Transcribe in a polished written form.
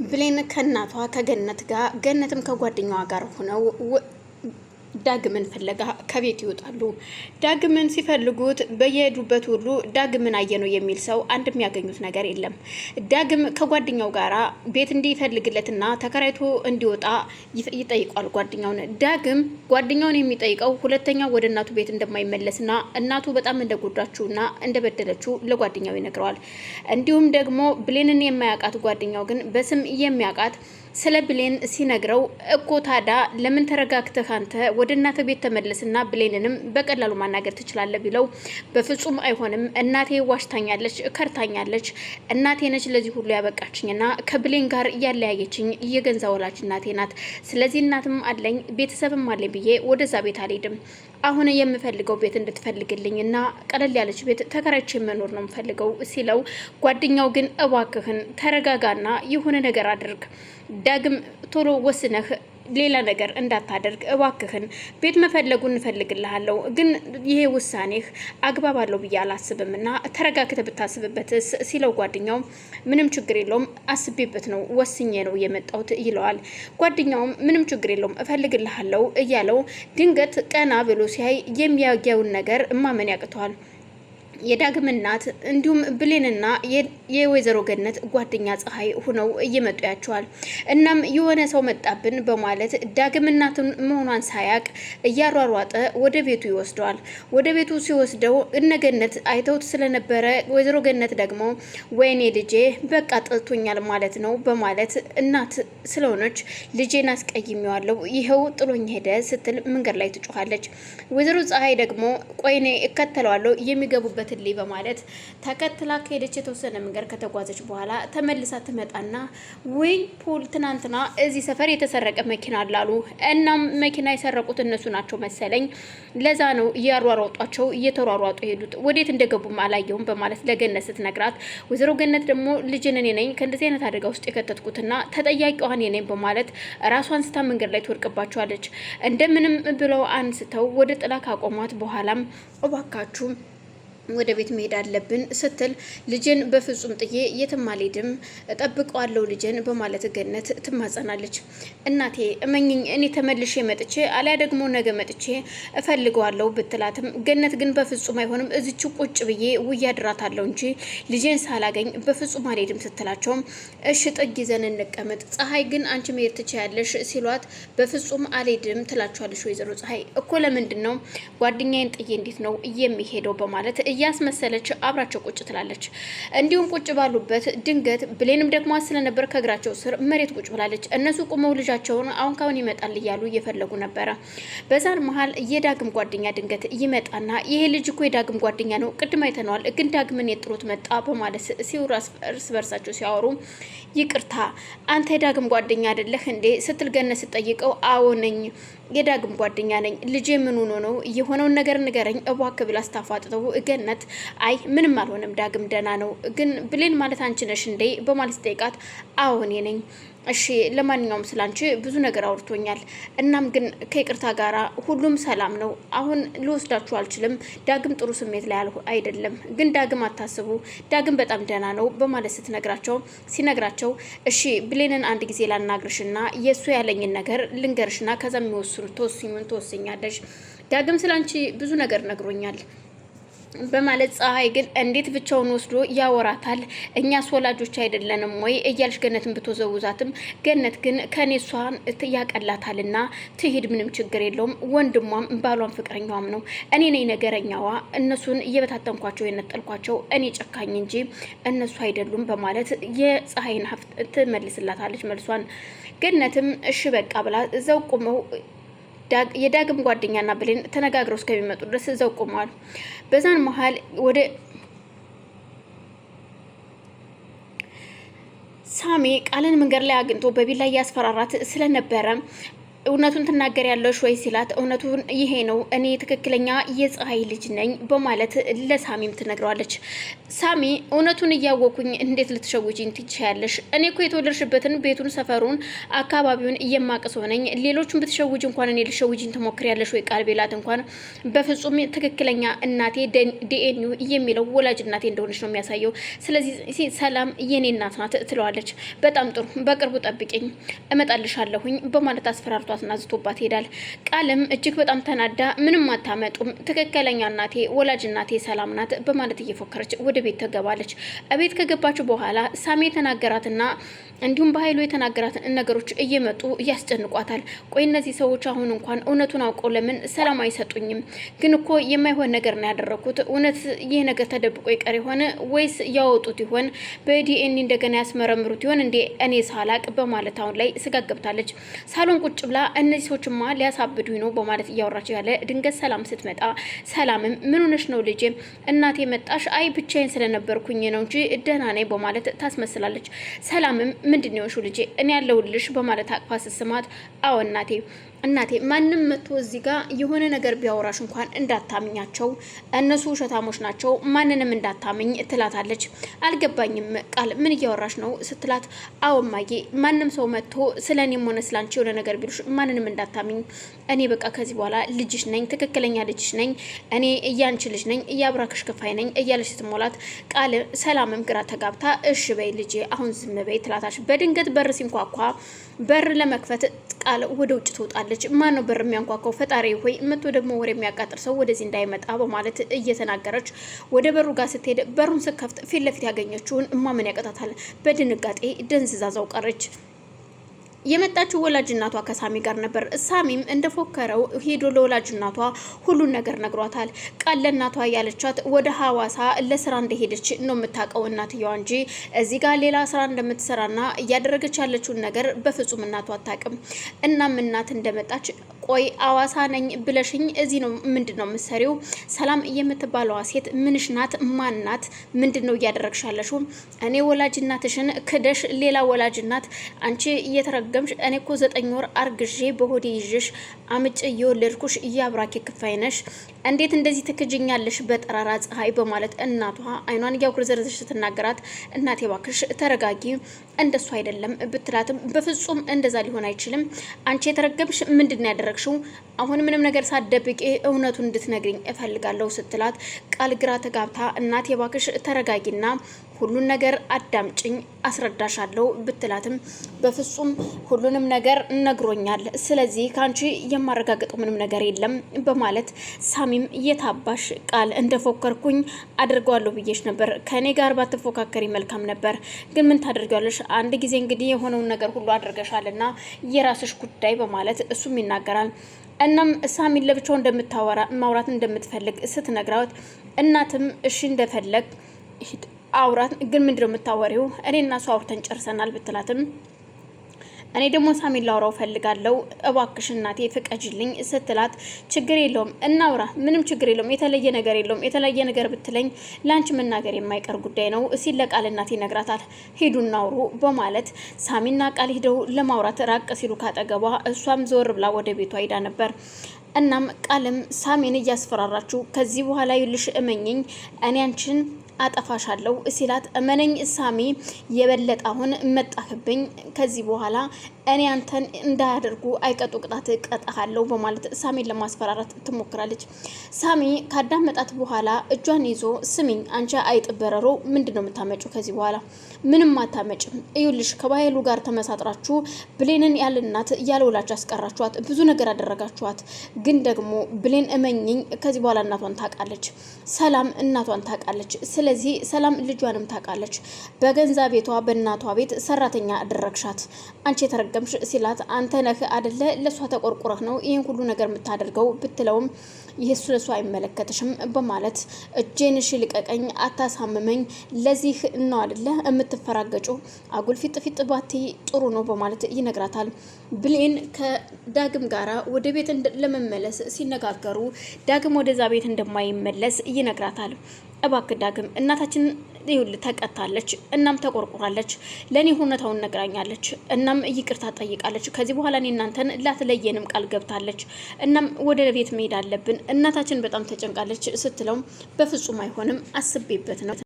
ብሌን ከእናቷ ከገነት ጋር ገነትም ከጓደኛዋ ጋር ሆነው ዳግምን ፍለጋ ከቤት ይወጣሉ። ዳግምን ሲፈልጉት በየሄዱበት ሁሉ ዳግምን አየነው የሚል ሰው አንድ የሚያገኙት ነገር የለም። ዳግም ከጓደኛው ጋራ ቤት እንዲፈልግለትና ተከራይቶ እንዲወጣ ይጠይቋል ጓደኛውን። ዳግም ጓደኛውን የሚጠይቀው ሁለተኛ ወደ እናቱ ቤት እንደማይመለስና እናቱ በጣም እንደጎዳችውና እንደበደለችው ለጓደኛው ይነግረዋል። እንዲሁም ደግሞ ብሌንን የማያውቃት ጓደኛው ግን በስም የሚያውቃት ስለ ብሌን ሲነግረው እኮ ታዲያ ለምን ተረጋግተህ አንተ ወደ እናተ ቤት ተመለስና ብሌንንም በቀላሉ ማናገር ትችላለህ ቢለው በፍጹም አይሆንም፣ እናቴ ዋሽታኛለች፣ ከርታኛለች፣ እናቴ ነች ለዚህ ሁሉ ያበቃችኝና ከብሌን ጋር እያለያየችኝ የገንዛ ወላጅ እናቴ ናት። ስለዚህ እናትም አለኝ ቤተሰብም አለኝ ብዬ ወደዛ ቤት አልሄድም። አሁን የምፈልገው ቤት እንድትፈልግልኝና ቀለል ያለች ቤት ተከራይቼ መኖር ነው የምፈልገው ሲለው ጓደኛው ግን እባክህን ተረጋጋና የሆነ ነገር አድርግ ዳግም ቶሎ ወስነህ ሌላ ነገር እንዳታደርግ እባክህን ቤት መፈለጉን እንፈልግልሃለሁ፣ ግን ይሄ ውሳኔህ አግባብ አለው ብዬ አላስብምና ተረጋግተህ ብታስብበትስ ሲለው ጓደኛው ምንም ችግር የለውም አስቤበት ነው ወስኜ ነው የመጣሁት ይለዋል። ጓደኛውም ምንም ችግር የለውም እፈልግልሃለሁ እያለው ድንገት ቀና ብሎ ሲያይ የሚያየውን ነገር ማመን ያቅተዋል። የዳግም እናት እንዲሁም ብሌንና የወይዘሮ ገነት ጓደኛ ፀሐይ ሆነው እየመጡ ያቸዋል። እናም የሆነ ሰው መጣብን በማለት ዳግም እናቱን መሆኗን ሳያቅ እያሯሯጠ ወደ ቤቱ ይወስደዋል። ወደ ቤቱ ሲወስደው እነገነት አይተውት ስለነበረ ወይዘሮ ገነት ደግሞ ወይኔ ልጄ በቃ ጠልቶኛል ማለት ነው በማለት እናት ስለሆነች ልጄን አስቀይሜዋለሁ ይኸው ጥሎኝ ሄደ ስትል መንገድ ላይ ትጮኻለች። ወይዘሮ ፀሐይ ደግሞ ቆይኔ እከተለዋለሁ የሚገቡበት ልይ በማለት ተከትላ ከሄደች የተወሰነ መንገድ ከተጓዘች በኋላ ተመልሳ ትመጣና ወይ ፖል ትናንትና እዚህ ሰፈር የተሰረቀ መኪና አላሉ። እናም መኪና የሰረቁት እነሱ ናቸው መሰለኝ፣ ለዛ ነው እያሯሯጧቸው እየተሯሯጡ ሄዱት፣ ወዴት እንደገቡም አላየሁም በማለት ለገነት ስትነግራት ወይዘሮ ገነት ደግሞ ልጅን እኔ ነኝ ከእንደዚህ አይነት አደጋ ውስጥ የከተትኩትና ተጠያቂዋ እኔ ነኝ በማለት ራሷን ስታ መንገድ ላይ ትወድቅባቸዋለች። እንደምንም ብለው አንስተው ወደ ጥላ ካቆሟት በኋላም እባካችሁ ወደ ቤት መሄድ አለብን ስትል ልጅን በፍጹም ጥዬ የትም አልሄድም እጠብቀዋለሁ ልጅን በማለት ገነት ትማጸናለች። እናቴ እመኝኝ እኔ ተመልሼ መጥቼ አሊያ ደግሞ ነገ መጥቼ እፈልገዋለሁ ብትላትም ገነት ግን በፍጹም አይሆንም እዚች ቁጭ ብዬ ውዬ አድራታለሁ እንጂ ልጅን ሳላገኝ በፍጹም አልሄድም ስትላቸውም እሺ ጥግ ይዘን እንቀመጥ፣ ፀሐይ ግን አንቺ መሄድ ትችያለሽ ሲሏት በፍጹም አልሄድም ትላቸዋለች። ወይዘሮ ፀሐይ እኮ ለምንድን ነው ጓደኛዬን ጥዬ እንዴት ነው የሚሄደው በማለት እያስመሰለች አብራቸው ቁጭ ትላለች። እንዲሁም ቁጭ ባሉበት ድንገት ብሌንም ደግሞ ስለነበር ከእግራቸው ስር መሬት ቁጭ ብላለች። እነሱ ቁመው ልጃቸውን አሁን ካሁን ይመጣል እያሉ እየፈለጉ ነበረ። በዛን መሀል የዳግም ጓደኛ ድንገት ይመጣና ይሄ ልጅ እኮ የዳግም ጓደኛ ነው ቅድም አይተነዋል፣ ግን ዳግምን የጥሩት መጣ በማለት ሲውራ እርስ በርሳቸው ሲያወሩ ይቅርታ አንተ የዳግም ጓደኛ አይደለህ እንዴ ስትል ገነት ስትጠይቀው አዎ ነኝ የዳግም ጓደኛ ነኝ፣ ልጄ ምን ሆኖ ነው የሆነውን ነገር ንገረኝ እባክህ ብላ ስታፋጥተው ገነት አይ ምንም አልሆነም ዳግም ደህና ነው፣ ግን ብሌን ማለት አንቺ ነሽ እንዴ በማለት ስጠይቃት አዎ እኔ ነኝ፣ እሺ ለማንኛውም ስላንቺ ብዙ ነገር አውርቶኛል፣ እናም ግን ከይቅርታ ጋራ ሁሉም ሰላም ነው፣ አሁን ልወስዳችሁ አልችልም፣ ዳግም ጥሩ ስሜት ላይ አይደለም፣ ግን ዳግም አታስቡ ዳግም በጣም ደህና ነው በማለት ሲነግራቸው እሺ ብሌንን አንድ ጊዜ ላናግርሽና የእሱ ያለኝን ነገር ልንገርሽና ከዛ የሚወስኑት ተወስኛለሽ፣ ዳግም ስላንቺ ብዙ ነገር ነግሮኛል በማለት ፀሐይ ግን እንዴት ብቻውን ወስዶ ያወራታል እኛስ ወላጆች አይደለንም ወይ እያልሽ ገነትን ብትወዘውዛትም ገነት ግን ከኔ እሷን ያቀላታልና ትሄድ ምንም ችግር የለውም ወንድሟም ባሏን ፍቅረኛዋም ነው እኔ ነኝ ነገረኛዋ እነሱን እየበታተንኳቸው የነጠልኳቸው እኔ ጨካኝ እንጂ እነሱ አይደሉም በማለት የፀሐይን ሀፍት ትመልስላታለች መልሷን። ገነትም እሺ በቃ ብላ እዛው ቁመው የዳግም ጓደኛና ብሌን ተነጋግረው እስከሚመጡ ድረስ እዛው ቆመዋል። በዛን መሀል ወደ ሳሚ ቃልን መንገድ ላይ አግኝቶ በቢላ እያስፈራራት ስለነበረ እውነቱን ትናገር ያለሽ ወይ ሲላት እውነቱን ይሄ ነው እኔ ትክክለኛ የፀሐይ ልጅ ነኝ በማለት ለሳሚም ትነግረዋለች። ሳሚ እውነቱን እያወኩኝ እንዴት ልትሸውጂኝ ትችያለሽ? እኔ እኮ የተወለድሽበትን ቤቱን፣ ሰፈሩን፣ አካባቢውን እየማቅሰው ነኝ። ሌሎቹን ብትሸውጅ እንኳን እኔ ልትሸውጂኝ ትሞክሪያለሽ ወይ? ቃል ቤላት እንኳን በፍጹም ትክክለኛ እናቴ ዲኤንዩ የሚለው ወላጅ እናቴ እንደሆነች ነው የሚያሳየው። ስለዚህ ሰላም የኔ እናት ናት ትለዋለች። በጣም ጥሩ፣ በቅርቡ ጠብቂኝ እመጣልሻለሁኝ በማለት አስፈራርቷትና ዝቶባት ሄዳል። ቃልም እጅግ በጣም ተናዳ ምንም አታመጡም፣ ትክክለኛ እናቴ ወላጅ እናቴ ሰላም ናት በማለት እየፎከረች ወደ ቤት ተገባለች። ቤት ከገባች በኋላ ሳሚ የተናገራትና እንዲሁም በኃይሉ የተናገራት ነገሮች እየመጡ ያስጨንቋታል። ቆይ እነዚህ ሰዎች አሁን እንኳን እውነቱን አውቀው ለምን ሰላም አይሰጡኝም? ግን እኮ የማይሆን ነገር ነው ያደረኩት። እውነት ይህ ነገር ተደብቆ ይቀር ይሆን ወይስ ያወጡት ይሆን? በዲኤንኤ እንደገና ያስመረምሩት ይሆን እንዴ? እኔ ሳላቅ በማለት አሁን ላይ ስጋት ገብታለች። ሳሎን ቁጭ ብላ እነዚህ ሰዎችማ ሊያሳብዱኝ ነው በማለት እያወራች ያለ ድንገት ሰላም ስትመጣ፣ ሰላምም ምን ሆነሽ ነው ልጄ? እናቴ መጣሽ? አይ ብቻዬን ስለነበርኩኝ ነው እንጂ ደህና ነኝ በማለት ታስመስላለች። ሰላምም ምንድን ነው ልጄ እኔ ያለሁልሽ በማለት አቅፋ ስስማት፣ አዎ እናቴ ማንም መጥቶ እዚህ ጋር የሆነ ነገር ቢያወራሽ እንኳን እንዳታምኛቸው፣ እነሱ ውሸታሞች ናቸው፣ ማንንም እንዳታምኝ ትላታለች። አልገባኝም ቃል ምን እያወራሽ ነው ስትላት፣ አዎ እማዬ ማንም ሰው መጥቶ ስለኔም ሆነ ስላንቺ የሆነ ነገር ቢሉሽ ማንንም እንዳታምኝ፣ እኔ በቃ ከዚህ በኋላ ልጅሽ ነኝ፣ ትክክለኛ ልጅሽ ነኝ፣ እኔ እያንቺ ልጅ ነኝ፣ እያብራክሽ ክፋይ ነኝ እያለች ስትሞላት፣ ቃል ሰላምም ግራ ተጋብታ እሺ በይ ልጄ አሁን ዝም በይ ትላታች። በድንገት በር ሲንኳኳ በር ለመክፈት ቃል ወደ ውጭ ትወጣለች። ማን ነው በር የሚያንኳኳው? ፈጣሪ ሆይ መጥቶ ደግሞ ወሬ የሚያቃጥር ሰው ወደዚህ እንዳይመጣ በማለት እየተናገረች ወደ በሩ ጋር ስትሄድ በሩን ስከፍት ፊት ለፊት ያገኘችውን ማመን ያቀጣታል። በድንጋጤ ደንዝዛዛው ቀረች። የመጣችው ወላጅ እናቷ ከሳሚ ጋር ነበር። ሳሚም እንደፎከረው ሄዶ ለወላጅ እናቷ ሁሉን ነገር ነግሯታል። ቃል ለእናቷ ያለቻት ወደ ሐዋሳ ለስራ እንደሄደች ነው የምታውቀው እናትየዋ እንጂ እዚህ ጋር ሌላ ስራ እንደምትሰራና እያደረገች ያለችውን ነገር በፍጹም እናቷ አታውቅም። እናም እናት እንደመጣች ቆይ ሐዋሳ ነኝ ብለሽኝ እዚህ ነው ምንድን ነው የምትሰሪው? ሰላም የምትባለዋ ሴት ምንሽ ናት? ማን ናት? ምንድን ነው እያደረግሽ ያለሽው? እኔ ወላጅ እናትሽን ክደሽ ሌላ ወላጅ እናት አንቺ እየተረገምሽ፣ እኔ እኮ 9 ወር አርግዤ በሆዴ ይዤሽ አምጬ እየወለድኩሽ እያብራኬ ክፋይ ነሽ፣ እንዴት እንደዚህ ትክጅኛለሽ በጠራራ ፀሐይ? በማለት እናቷ አይኗን እያጉረዘረዘች ስትናገራት፣ እናቴ ባክሽ ተረጋጊ፣ እንደሱ አይደለም ብትላትም በፍጹም እንደዛ ሊሆን አይችልም፣ አንቺ የተረገምሽ ምንድን ነው ያደረግሽው? አሁን ምንም ነገር ሳትደብቂ እውነቱን እንድትነግሪኝ እፈልጋለሁ ስትላት፣ ቃል ግራ ተጋብታ እናቴ ባክሽ ተረጋጊና ሁሉን ነገር አዳምጭኝ አስረዳሻለሁ ብትላትም በፍጹም ሁሉንም ነገር ነግሮኛል፣ ስለዚህ ካንቺ የማረጋግጠው ምንም ነገር የለም በማለት ሳሚም የታባሽ ቃል እንደፎከርኩኝ አድርገዋለሁ ብዬሽ ነበር፣ ከኔ ጋር ባትፎካከሪ መልካም ነበር፣ ግን ምን ታደርጊያለሽ? አንድ ጊዜ እንግዲህ የሆነውን ነገር ሁሉ አድርገሻልና የራስሽ ጉዳይ በማለት እሱም ይናገራል። እናም ሳሚን ለብቻው ማውራት እንደምትፈልግ ስትነግራት፣ እናትም እሺ እንደፈለግ አውራት፣ ግን ምንድነው የምታወሪው? እኔ እና እሱ አውርተን ጨርሰናል ብትላትም እኔ ደግሞ ሳሚን ላውራው ፈልጋለሁ እባክሽ እናቴ ፍቀጅልኝ ስትላት፣ ችግር የለውም እናውራ፣ ምንም ችግር የለውም፣ የተለየ ነገር የለውም፣ የተለየ ነገር ብትለኝ ላንቺ መናገር የማይቀር ጉዳይ ነው ሲል ለቃል እናቴ ይነግራታል። ሂዱ እናውሩ በማለት ሳሚና ቃል ሂደው ለማውራት ራቅ ሲሉ ካጠገቧ እሷም ዞር ብላ ወደ ቤቷ ሄዳ ነበር። እናም ቃልም ሳሚን እያስፈራራችሁ ከዚህ በኋላ ይልሽ እመኝኝ እኔ አንቺን አጠፋሻለሁ ሲላት፣ እመነኝ ሳሚ የበለጠ አሁን መጣህብኝ፣ ከዚህ በኋላ እኔ አንተን እንዳያደርጉ አይቀጡ ቅጣት እቀጣሃለሁ በማለት ሳሚን ለማስፈራራት ትሞክራለች። ሳሚ ካዳመጣት በኋላ እጇን ይዞ ስሚኝ አንቺ አይጥ በረሮ ምንድን ነው የምታመጪው? ከዚህ በኋላ ምንም አታመጭም። እዩልሽ ከባህሉ ጋር ተመሳጥራችሁ ብሌንን ያለ እናት ያለ ወላጅ አስቀራችኋት፣ ብዙ ነገር አደረጋችኋት። ግን ደግሞ ብሌን እመኝኝ ከዚህ በኋላ እናቷን ታውቃለች፣ ሰላም እናቷን ታውቃለች። ስለዚህ ሰላም ልጇንም ታውቃለች። በገንዛ ቤቷ በእናቷ ቤት ሰራተኛ አደረግሻት አንቺ የተረገምሽ ሲላት፣ አንተ ነህ አደለ ለሷ ተቆርቁረህ ነው ይህን ሁሉ ነገር የምታደርገው ብትለውም፣ ይህ ለሷ አይመለከትሽም በማለት እጄን እሺ ልቀቀኝ፣ አታሳምመኝ፣ ለዚህ ነው አደለ የምትፈራገጩ፣ አጉል ፊጥ ፊጥ ባቲ ጥሩ ነው በማለት ይነግራታል። ብሌን ከዳግም ጋራ ወደ ቤት ለመመለስ ሲነጋገሩ ዳግም ወደዛ ቤት እንደማይመለስ ይነግራታል። እባክህ ዳግም እናታችን ይኸውልህ ተቀጣለች፣ እናም ተቆርቁራለች፣ ለኔ ሁኔታውን ነግራኛለች፣ እናም ይቅርታ ጠይቃለች። ከዚህ በኋላ እኔ እናንተን ላትለየንም ቃል ገብታለች። እናም ወደ ቤት መሄድ አለብን፣ እናታችን በጣም ተጨንቃለች ስትለውም በፍጹም አይሆንም አስቤበት ነው